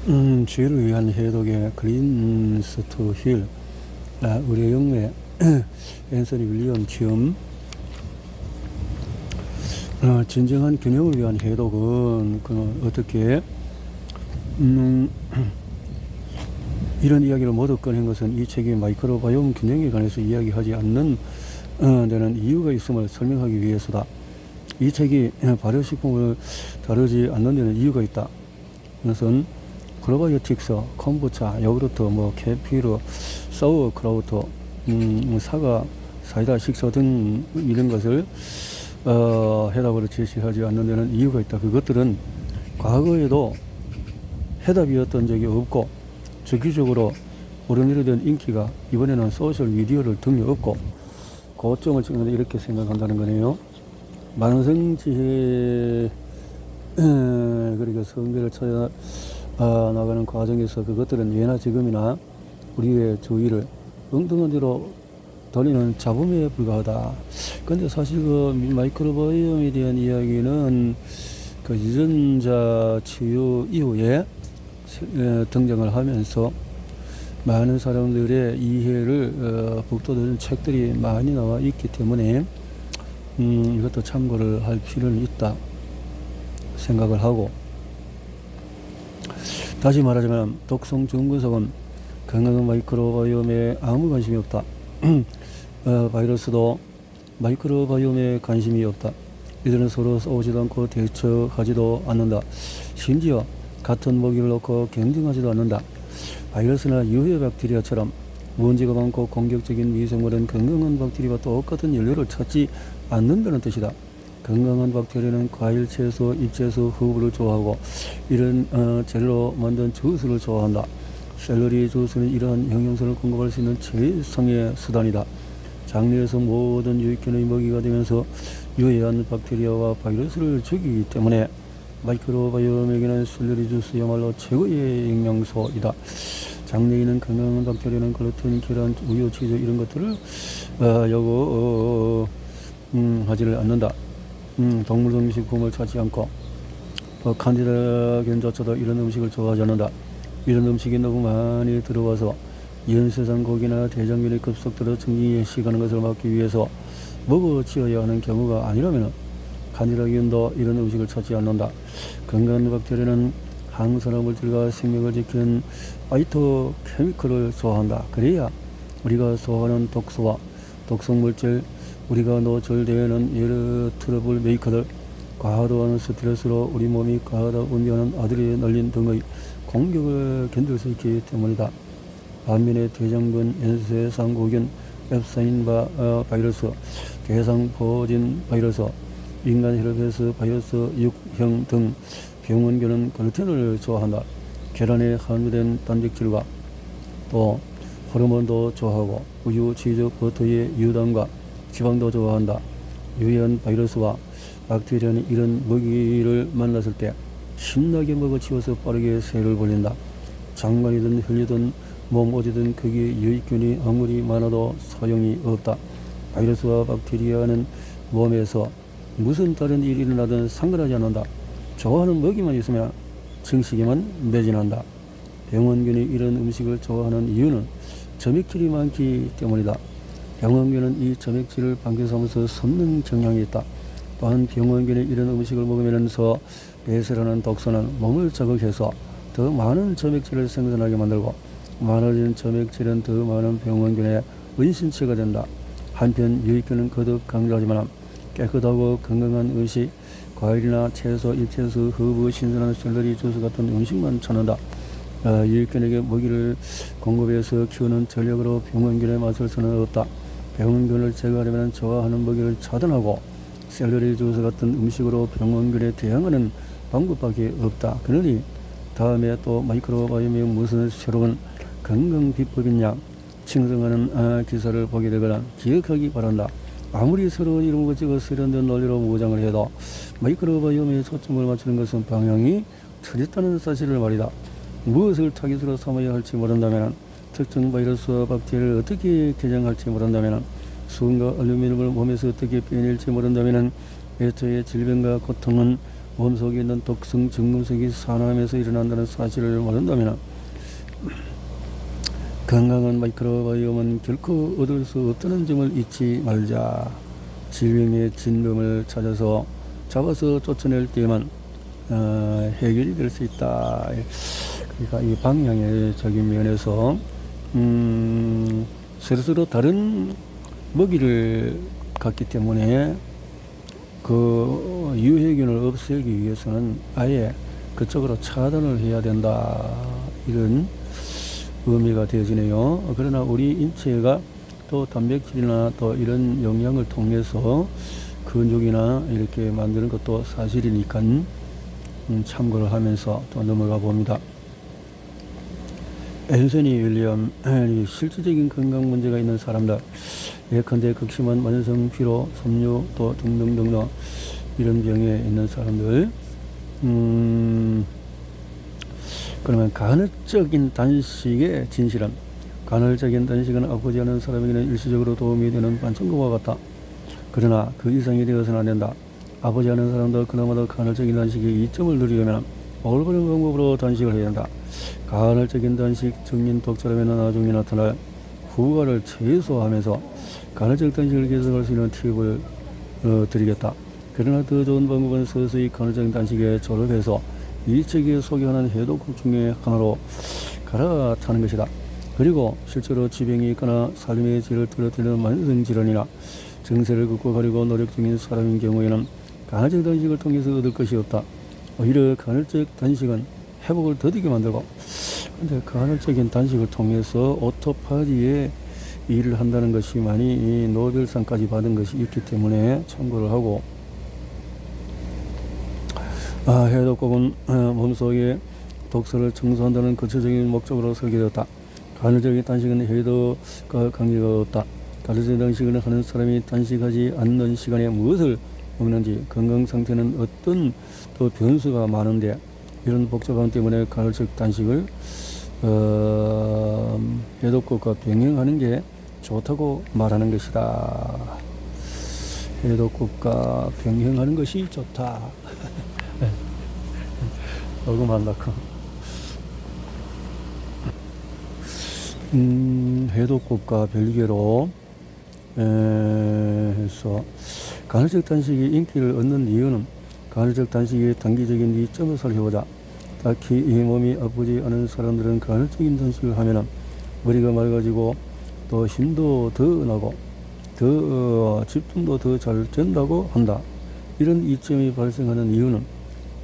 주의를 위한 해독의 그린스트 힐, 의료영매 앤서니 윌리엄 지음. 진정한 균형을 위한 해독은 어떻게 이런 이야기를 모두 꺼낸 것은 이 책이 마이크로바이옴 균형에 관해서 이야기하지 않는 데는 이유가 있음을 설명하기 위해서다. 이 책이 발효식품을 다루지 않는 데는 이유가 있다. 그것은 프로바이오틱스, 콤부차, 요구르트, 케피르, 사우어크라우트, 사과, 사이다, 식초 등 이런 것을 해답으로 제시하지 않는 데는 이유가 있다. 그것들은 과거에도 해답이었던 적이 없고 주기적으로 오르내리던 인기가 이번에는 소셜미디어를 등에 업고 고점을 찍는데 이렇게 생각한다는 거네요. 만성지혜 그러니까 성별을 찾아 나가는 과정에서 그것들은 예나 지금이나 우리의 주의를 엉뚱한 데로 돌리는 잡음에 불과하다. 근데 사실 그 마이크로바이옴에 대한 이야기는 그 유전자 치유 이후에 등장을 하면서 많은 사람들의 이해를 북돋우는 책들이 많이 나와 있기 때문에 이것도 참고를 할 필요는 있다 생각을 하고, 다시 말하자면 독성 중금속은 건강한 마이크로바이옴에 아무 관심이 없다. 바이러스도 마이크로바이옴에 관심이 없다. 이들은 서로 싸우지도 않고 대처하지도 않는다. 심지어 같은 먹이를 놓고 경쟁하지도 않는다. 바이러스나 유해 박테리아처럼 먼지가 많고 공격적인 미생물은 건강한 박테리아와 똑같은 연료를 찾지 않는다는 뜻이다. 건강한 박테리아는 과일, 채소, 잎채소, 허브를 좋아하고 이런 젤로 만든 주스를 좋아한다. 샐러리 주스는 이러한 영양소를 공급할 수 있는 최상의 수단이다. 장내에서 모든 유익균의 먹이가 되면서 유해한 박테리아와 바이러스를 죽이기 때문에 마이크로바이옴에게는 샐러리 주스야말로 최고의 영양소이다. 장내에 있는 건강한 박테리아는 글루텐, 계란, 우유, 치즈 이런 것들을 하지를 않는다. 동물성 식품을 찾지 않고 칸디다 견조차도 이런 음식을 좋아하지 않는다. 이런 음식이 너무 많이 들어와서 연쇄상 고기나 대장균이 급속도로 증식하는 것을 막기 위해서 먹어치워야 하는 경우가 아니라면 칸디다균도 이런 음식을 찾지 않는다. 건강한 박테리아는 항산화 물질과 생명을 지키는 파이토 케미컬을 소화한다. 그래야 우리가 소화하는 독소와 독성 물질, 우리가 노출되는 여러 트러블 메이커들, 과도한 스트레스로 우리 몸이 과다 운동하는 아드레날린 등의 공격을 견딜 수 있기 때문이다. 반면에 대장균, 연쇄상고균, 앱사인 바이러스, 대상포진 바이러스, 인간 혈액에서 바이러스 6형 등 병원균은 글루텐을 좋아한다. 계란에 함유된 단백질과 또 호르몬도 좋아하고 우유, 치즈, 버터의 유당과 지방도 좋아한다. 유해한 바이러스와 박테리아는 이런 먹이를 만났을 때 신나게 먹어치워서 빠르게 새를 벌린다. 장관이든 혈류든 몸 어디든 거기에 유익균이 아무리 많아도 소용이 없다. 바이러스와 박테리아는 몸에서 무슨 다른 일이 일어나든 상관하지 않는다. 좋아하는 먹이만 있으면 증식에만 매진한다. 병원균이 이런 음식을 좋아하는 이유는 점액질이 많기 때문이다. 병원균은 이 점액질을 방귀 삼아서 섭는 경향이 있다. 또한 병원균이 이런 음식을 먹으면서 배설하는 독소는 몸을 자극해서 더 많은 점액질을 생산하게 만들고 많아진 점액질은 더 많은 병원균의 은신처가 된다. 한편 유익균은 거듭 강조하지만 깨끗하고 건강한 음식, 과일이나 채소, 잎채소, 허브, 신선한 샐러리 주스 같은 음식만 찾는다. 유익균에게 먹이를 공급해서 키우는 전략으로 병원균의 맛을 수는 없다. 병원균을 제거하려면 좋아하는 먹이를 차단하고 샐러리 주스 같은 음식으로 병원균에 대항하는 방법밖에 없다. 그러니 다음에 또 마이크로바이옴이 무슨 새로운 건강 비법이냐 칭송하는 기사를 보게 되거나 기억하기 바란다. 아무리 새로운 이름을 찍어 세련된 논리로 무장을 해도 마이크로바이옴에 초점을 맞추는 것은 방향이 틀렸다는 사실을 말이다. 무엇을 타깃으로 삼아야 할지 모른다면, 특정 바이러스와 박테리아를 어떻게 개량할지 모른다면, 수은과 알루미늄을 몸에서 어떻게 빼낼지 모른다면 애초에 질병과 고통은 몸속에 있는 독성 정금색이 산화하면서 일어난다는 사실을 모른다면 건강한 마이크로바이옴은 결코 얻을 수 없다는 점을 잊지 말자. 질병의 진범을 잡아서 쫓아낼 때만 해결이 될 수 있다. 그러니까 이 방향적인 면에서 서로 다른 먹이를 갖기 때문에 그 유해균을 없애기 위해서는 아예 그쪽으로 차단을 해야 된다. 이런 의미가 되어지네요. 그러나 우리 인체가 또 단백질이나 또 이런 영양을 통해서 근육이나 이렇게 만드는 것도 사실이니까 참고를 하면서 또 넘어가 봅니다. 앤서니 윌리엄, 실질적인 건강 문제가 있는 사람들, 예컨대 극심한 만성 피로, 섬유 또 등등등 이런 병에 있는 사람들, 그러면 간헐적인 단식의 진실은, 간헐적인 단식은 아프지 않은 사람에게는 일시적으로 도움이 되는 반창고와 같다. 그러나 그 이상이 되어서는 안 된다. 아프지 않은 사람도 그나마도 간헐적인 단식의 이점을 누리려면 올바른 방법으로 단식을 해야 한다. 간헐적인 단식 증인 독처럼에는 나중에 나타날 후과를 최소화하면서 간헐적 단식을 계속할 수 있는 팁을 드리겠다. 그러나 더 좋은 방법은 서서히 간헐적 단식에 졸업해서 일체계 소개하는 해독국 중에 하나로 갈아타는 것이다. 그리고 실제로 지병이 있거나 삶의 질을 떨어뜨리는 만성질환이나 증세를 극복하려고 노력 중인 사람인 경우에는 간헐적 단식을 통해서 얻을 것이 없다. 오히려 간헐적 단식은 회복을 더디게 만들고, 근데 간헐적인 단식을 통해서 오토파지에 일을 한다는 것이 많이 노벨상까지 받은 것이 있기 때문에 참고를 하고, 해독국은 몸속의 독소를 청소한다는 구체적인 목적으로 설계되었다. 간헐적인 단식은 해독과 관계가 없다. 간헐적 단식을 하는 사람이 단식하지 않는 시간에 무엇을 먹는지, 건강 상태는 어떤 또 변수가 많은데, 이런 복잡함 때문에 간헐적 단식을 해독국과 병행하는 게 좋다고 말하는 것이다. 해독국과 병행하는 것이 좋다. 녹음한다고. 해독국과 별개로 해서 간헐적 단식이 인기를 얻는 이유는, 간헐적 단식의 단기적인 이점을 살펴보자. 딱히 이 몸이 아프지 않은 사람들은 간헐적인 단식을 하면 머리가 맑아지고 또 힘도 더 나고 더 집중도 더 잘 된다고 한다. 이런 이점이 발생하는 이유는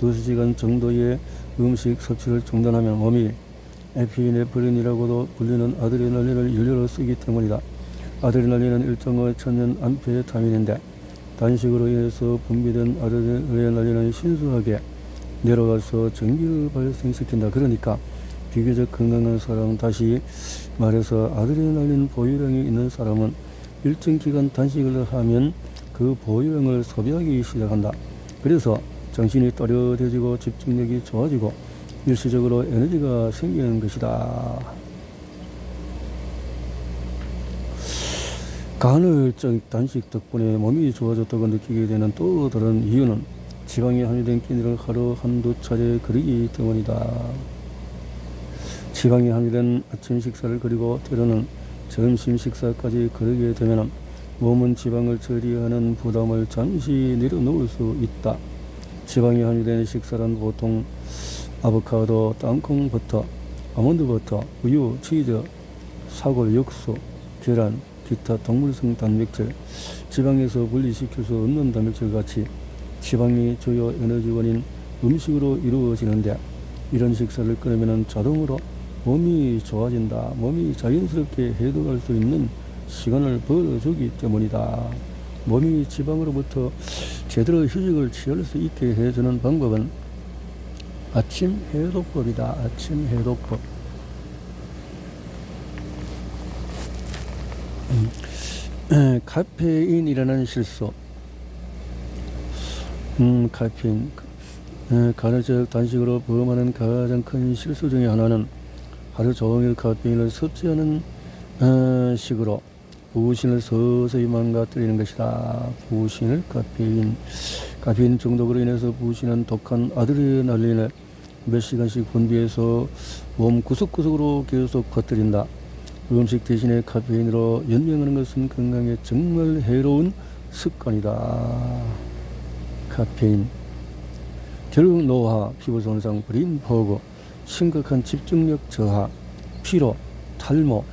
2시간 정도의 음식 섭취를 중단하면 몸이 에피네프린이라고도 불리는 아드레날린을 연료로 쓰기 때문이다. 아드레날린은 일종의 천연 암페타민인데 단식으로 인해서 분비된 아드레날린은 신속하게 내려가서 전기를 발생시킨다. 그러니까 비교적 건강한 사람, 다시 말해서 아드레날린 보유량이 있는 사람은 일정 기간 단식을 하면 그 보유량을 소비하기 시작한다. 그래서 정신이 또렷해지고 집중력이 좋아지고 일시적으로 에너지가 생기는 것이다. 간헐적 단식 덕분에 몸이 좋아졌다고 느끼게 되는 또 다른 이유는 지방이 함유된 끼니를 하루 한두 차례 거르기 때문이다. 지방이 함유된 아침 식사를 그리고 때로는 점심 식사까지 거르게 되면 몸은 지방을 처리하는 부담을 잠시 내려놓을 수 있다. 지방이 함유된 식사란 보통 아보카도, 땅콩 버터, 아몬드 버터, 우유, 치즈, 사골, 육수, 계란, 기타 동물성 단백질, 지방에서 분리시킬 수 없는 단백질 같이 지방이 주요 에너지원인 음식으로 이루어지는데, 이런 식사를 끊으면 자동으로 몸이 좋아진다. 몸이 자연스럽게 해독할 수 있는 시간을 벌어주기 때문이다. 몸이 지방으로부터 제대로 휴식을 취할 수 있게 해주는 방법은 아침 해독법이다. 아침 해독법. 카페인이라는 실수. 카페인. 간헐적 단식으로 범하는 가장 큰 실수 중에 하나는 하루 종일 카페인을 섭취하는 식으로 부신을 서서히 망가뜨리는 것이다. 부신을 카페인. 카페인 중독으로 인해서 부으시는 독한 아드레날린을 몇 시간씩 분비해서 몸 구석구석으로 계속 퍼뜨린다. 음식 대신에 카페인으로 연명하는 것은 건강에 정말 해로운 습관이다. 카페인 결국 노화, 피부 손상, 브레인 포그, 심각한 집중력 저하, 피로, 탈모,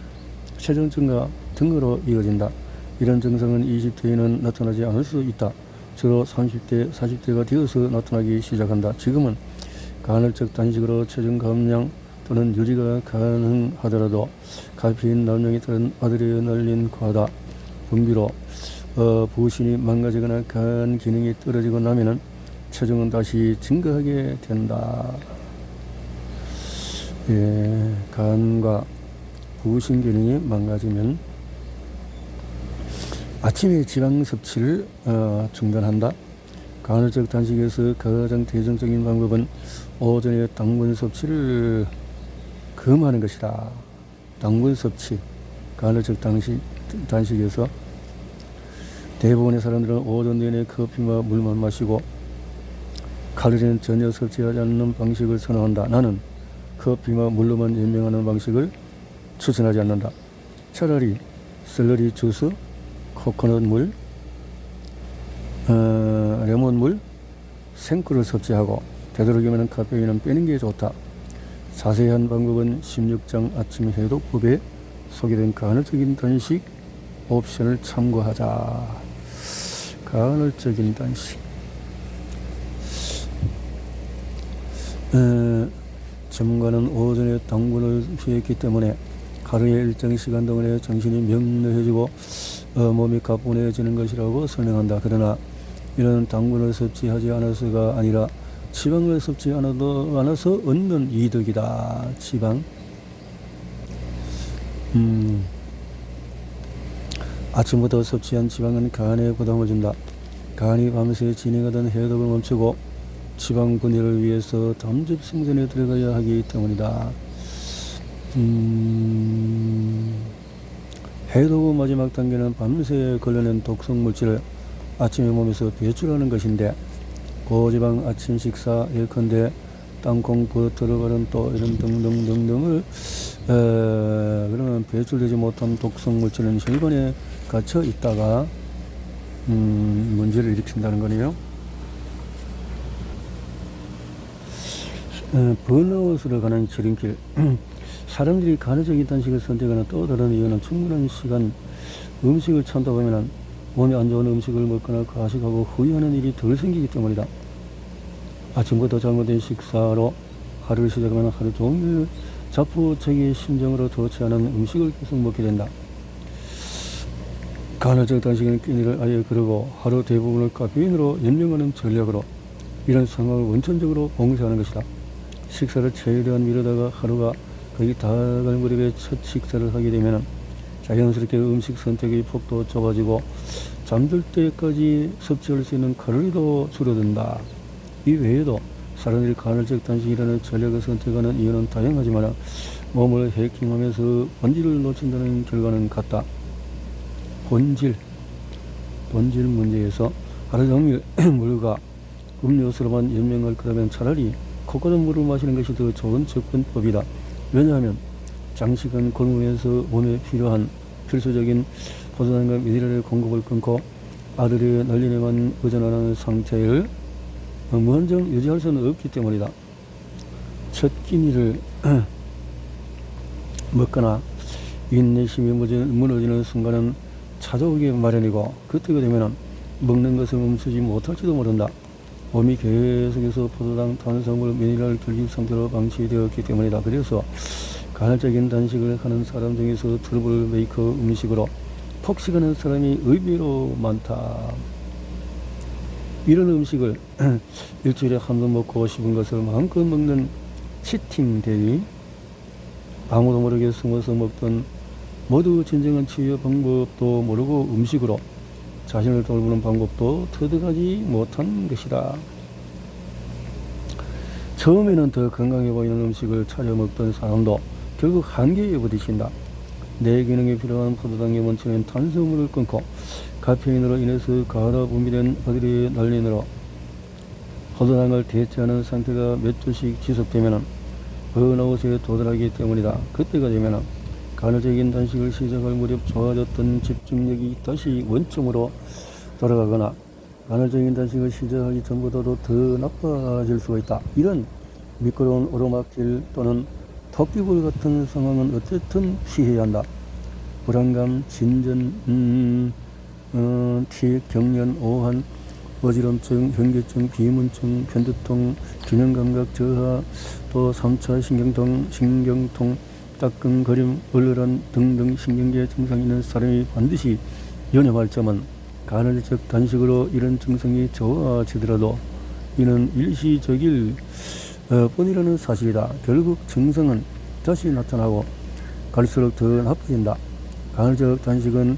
체중 증가 등으로 이어진다. 이런 증상은 20대에는 나타나지 않을 수 있다. 주로 30대, 40대가 되어서 나타나기 시작한다. 지금은 간헐적 단식으로 체중 감량 또는 유지가 가능하더라도 카페인 남용에 따른 아드레날린 과다 분비로 부신이 망가지거나 간 기능이 떨어지고 나면은 체중은 다시 증가하게 된다. 예, 간과 부신 기능이 망가지면 아침에 지방 섭취를 중단한다. 간헐적 단식에서 가장 대중적인 방법은 오전에 당분 섭취를 금하는 것이다. 당분 섭취, 간헐적 단식에서 대부분의 사람들은 오전 내내 커피와 물만 마시고 칼로리는 전혀 섭취하지 않는 방식을 선호한다. 나는 커피와 물로만 연명하는 방식을 추천하지 않는다. 차라리 샐러리 주스, 코코넛 물, 레몬물, 생꿀을 섭취하고 되도록이면 카페인은 빼는 게 좋다. 자세한 방법은 16장 아침 해독법에 소개된 간헐적인 단식 옵션을 참고하자. 간헐적인 단식. 전문가는 오전에 당분을 피했기 때문에 하루의 일정 시간 동안에 정신이 명료해지고 몸이 가뿐해지는 것이라고 설명한다. 그러나 이런 당분을 섭취하지 않아서가 아니라 지방을 섭취 않아서 얻는 이득이다. 지방. 아침부터 섭취한 지방은 간에 부담을 준다. 간이 밤새 진행하던 해독을 멈추고 지방 분해를 위해서 담즙 생산에 들어가야 하기 때문이다. 해독 후 마지막 단계는 밤새 걸러낸 독성 물질을 아침에 몸에서 배출하는 것인데 고지방 아침 식사 예컨대 땅콩, 버터를 바른 또 이런 등등등등을 그러면 배출되지 못한 독성 물질은 혈관에 갇혀 있다가 문제를 일으킨다는 거네요. 번아웃으로 가는 지름길. 사람들이 간헐적인 단식을 선택하는 또 다른 이유는 충분한 시간 음식을 참다 보면 몸에 안 좋은 음식을 먹거나 과식하고 후회하는 일이 덜 생기기 때문이다. 아침부터 잘못된 식사로 하루를 시작하면 하루 종일 자포자기의 심정으로 좋지 않은 음식을 계속 먹게 된다. 간헐적 단식은 끼니를 아예 거르고 하루 대부분을 카페인으로 연명하는 전략으로 이런 상황을 원천적으로 봉쇄하는 것이다. 식사를 최대한 미루다가 하루가 거의 다 갈 무렵에 첫 식사를 하게 되면 자연스럽게 음식 선택의 폭도 좁아지고 잠들 때까지 섭취할 수 있는 칼로리도 줄어든다. 이 외에도 사람들이 간헐적 단식이라는 전략을 선택하는 이유는 다양하지만 몸을 해킹하면서 본질을 놓친다는 결과는 같다. 본질 문제에서 하루 종일 물과 음료수로만 연명할 거라면 차라리 코코넛 물을 마시는 것이 더 좋은 접근법이다. 왜냐하면 장시간 굶으면서 몸에 필요한 필수적인 포도당과 미네랄의 공급을 끊고 아드레날린에만 의존하는 상태를 무한정 유지할 수는 없기 때문이다. 첫 끼니를 먹거나 인내심이 무너지는 순간은 찾아오기 마련이고 그때가 되면 먹는 것을 멈추지 못할지도 모른다. 몸이 계속해서 포도당, 탄수화물, 미네랄 결핍 상태로 방치되었기 때문이다. 그래서 간헐적인 단식을 하는 사람 중에서 트러블 메이커 음식으로 폭식하는 사람이 의외로 많다. 이런 음식을 일주일에 한 번 먹고 싶은 것을 마음껏 먹는 치팅 데이, 아무도 모르게 숨어서 먹던 모두 진정한 치유 방법도 모르고 음식으로 자신을 돌보는 방법도 터득하지 못한 것이다. 처음에는 더 건강해 보이는 음식을 찾아 먹던 사람도 결국 한계에 부딪힌다. 내 기능에 필요한 포도당에 멈추는 탄수화물을 끊고 카페인으로 인해서 가하다 분비된 아드레날린으로 허도당을 대체하는 상태가 몇 주씩 지속되면 번아웃에 도달하기 때문이다. 그때가 되면 간헐적인 단식을 시작할 무렵 좋아졌던 집중력이 다시 원점으로 돌아가거나 간헐적인 단식을 시작하기 전보다도 더 나빠질 수가 있다. 이런 미끄러운 오르막길 또는 토끼굴 같은 상황은 어쨌든 피해야 한다. 불안감, 진전, 틱, 경련, 오한, 어지럼증, 현기증, 비문증, 편두통, 균형감각 저하, 또 3차 신경통, 따끔거림, 얼얼한 등등 신경계 증상이 있는 사람이 반드시 연념할 점은 간헐적 단식으로 이런 증상이 좋아지더라도 이는 일시적일 뿐이라는 사실이다. 결국 증상은 다시 나타나고 갈수록 더 나빠진다. 간헐적 단식은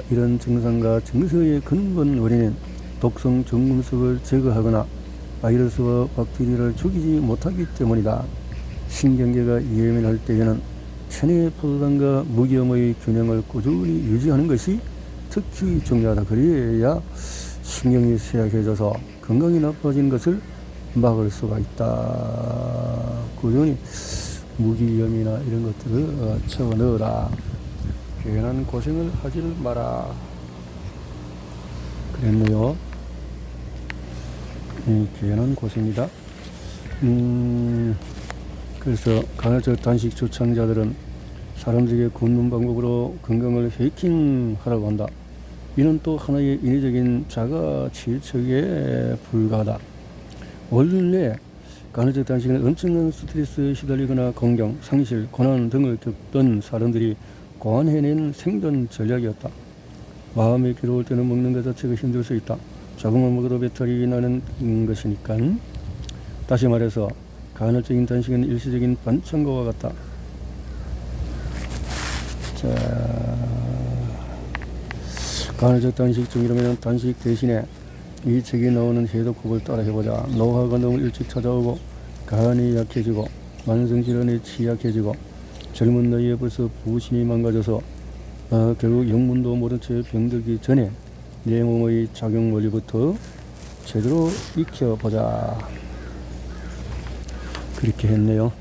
이런 증상과 증세의 근본 원인인 독성 정금속을 제거하거나 바이러스와 박테리아를 죽이지 못하기 때문이다. 신경계가 예민할 때에는 체내 포도당과 무기염의 균형을 꾸준히 유지하는 것이 특히 중요하다. 그래야 신경이 쇠약해져서 건강이 나빠진 것을 막을 수가 있다. 꾸준히 무기염이나 이런 것들을 채워 넣어라. 괜한 고생을 하질 마라. 그랬네요. 괜한 고생이다. 그래서 간헐적 단식 주창자들은 사람들에게 굶는 방법으로 건강을 해킹하라고 한다. 이는 또 하나의 인위적인 자가칠척에 불과하다. 원래 간헐적 단식은 엄청난 스트레스에 시달리거나 공경, 상실, 고난 등을 겪던 사람들이 고안해낸 생존 전략이었다. 마음이 괴로울 때는 먹는 것 자체가 힘들 수 있다. 조금만 먹어도 배탈이 나는 것이니까. 다시 말해서 간헐적인 단식은 일시적인 반찬과 같다. 자, 간헐적 단식 중이라면 단식 대신에 이 책에 나오는 해독법을 따라 해보자. 노화가 너무 일찍 찾아오고 간이 약해지고 만성질환에 취약해지고 젊은 나이에 벌써 부신이 망가져서 결국 영문도 모른 채 병들기 전에 내 몸의 작용 원리부터 제대로 익혀보자. 그렇게 했네요.